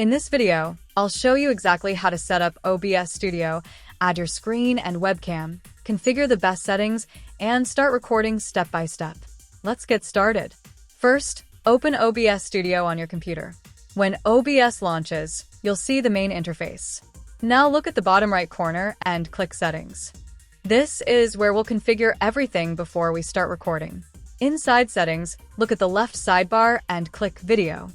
In this video, I'll show you exactly how to set up OBS Studio, add your screen and webcam, configure the best settings, and start recording step by step. Let's get started. First, open OBS Studio on your computer. When OBS launches, you'll see the main interface. Now look at the bottom right corner and click Settings. This is where we'll configure everything before we start recording. Inside Settings, look at the left sidebar and click Video.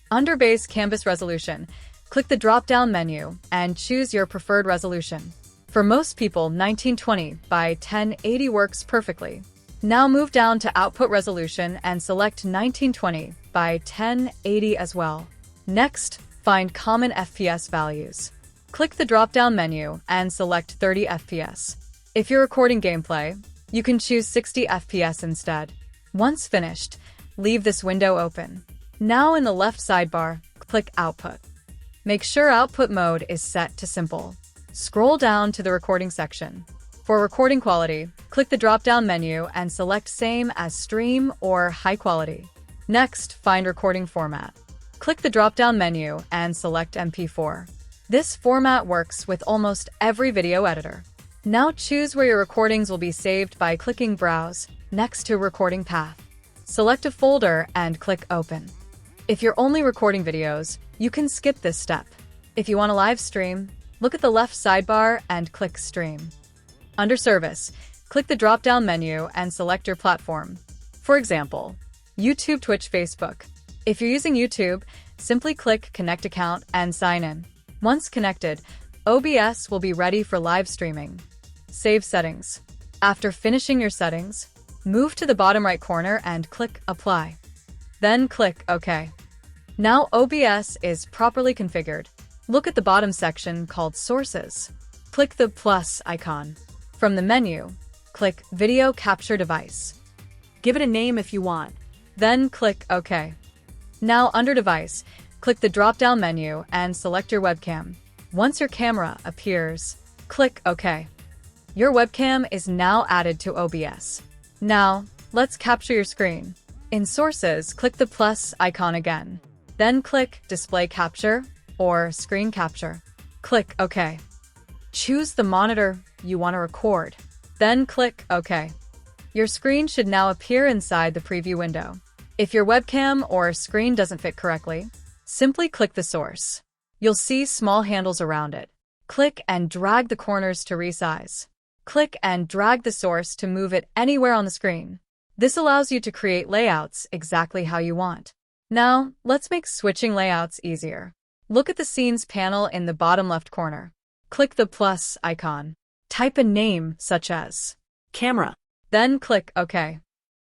Under Base Canvas Resolution, click the drop-down menu and choose your preferred resolution. For most people, 1920 by 1080 works perfectly. Now move down to Output Resolution and select 1920 by 1080 as well. Next, find common FPS values. Click the drop-down menu and select 30 FPS. If you're recording gameplay, you can choose 60 FPS instead. Once finished, leave this window open. Now in the left sidebar, click Output. Make sure Output mode is set to Simple. Scroll down to the recording section. For recording quality, click the drop-down menu and select Same as Stream or High Quality. Next, find Recording Format. Click the drop-down menu and select MP4. This format works with almost every video editor. Now choose where your recordings will be saved by clicking Browse, next to Recording Path. Select a folder and click Open. If you're only recording videos, you can skip this step. If you want to live stream, look at the left sidebar and click Stream. Under Service, click the drop-down menu and select your platform. For example, YouTube, Twitch, Facebook. If you're using YouTube, simply click Connect Account and sign in. Once connected, OBS will be ready for live streaming. Save settings. After finishing your settings, move to the bottom right corner and click Apply. Then click OK. Now OBS is properly configured. Look at the bottom section called Sources. Click the plus icon. From the menu, click Video Capture Device. Give it a name if you want. Then click OK. Now under Device, click the drop-down menu and select your webcam. Once your camera appears, click OK. Your webcam is now added to OBS. Now, let's capture your screen. In Sources, click the plus icon again. Then click Display Capture or Screen Capture. Click OK. Choose the monitor you want to record. Then click OK. Your screen should now appear inside the preview window. If your webcam or screen doesn't fit correctly, simply click the source. You'll see small handles around it. Click and drag the corners to resize. Click and drag the source to move it anywhere on the screen. This allows you to create layouts exactly how you want. Now, let's make switching layouts easier. Look at the Scenes panel in the bottom left corner. Click the plus icon. Type a name such as Camera. Then click OK.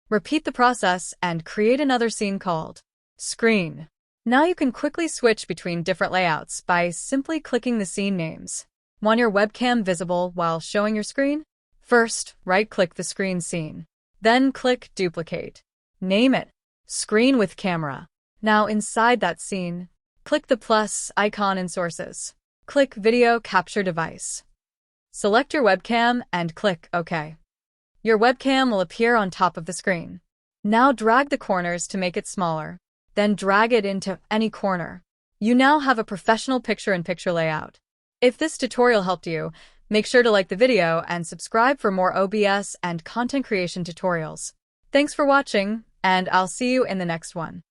Repeat the process and create another scene called Screen. Now you can quickly switch between different layouts by simply clicking the scene names. Want your webcam visible while showing your screen? First, right-click the screen scene. Then click Duplicate. Name it Screen with Camera. Now inside that scene, click the plus icon in Sources. Click Video Capture Device. Select your webcam and click OK. Your webcam will appear on top of the screen. Now drag the corners to make it smaller. Then drag it into any corner. You now have a professional picture-in-picture layout. If this tutorial helped you, make sure to like the video and subscribe for more OBS and content creation tutorials. Thanks for watching, and I'll see you in the next one.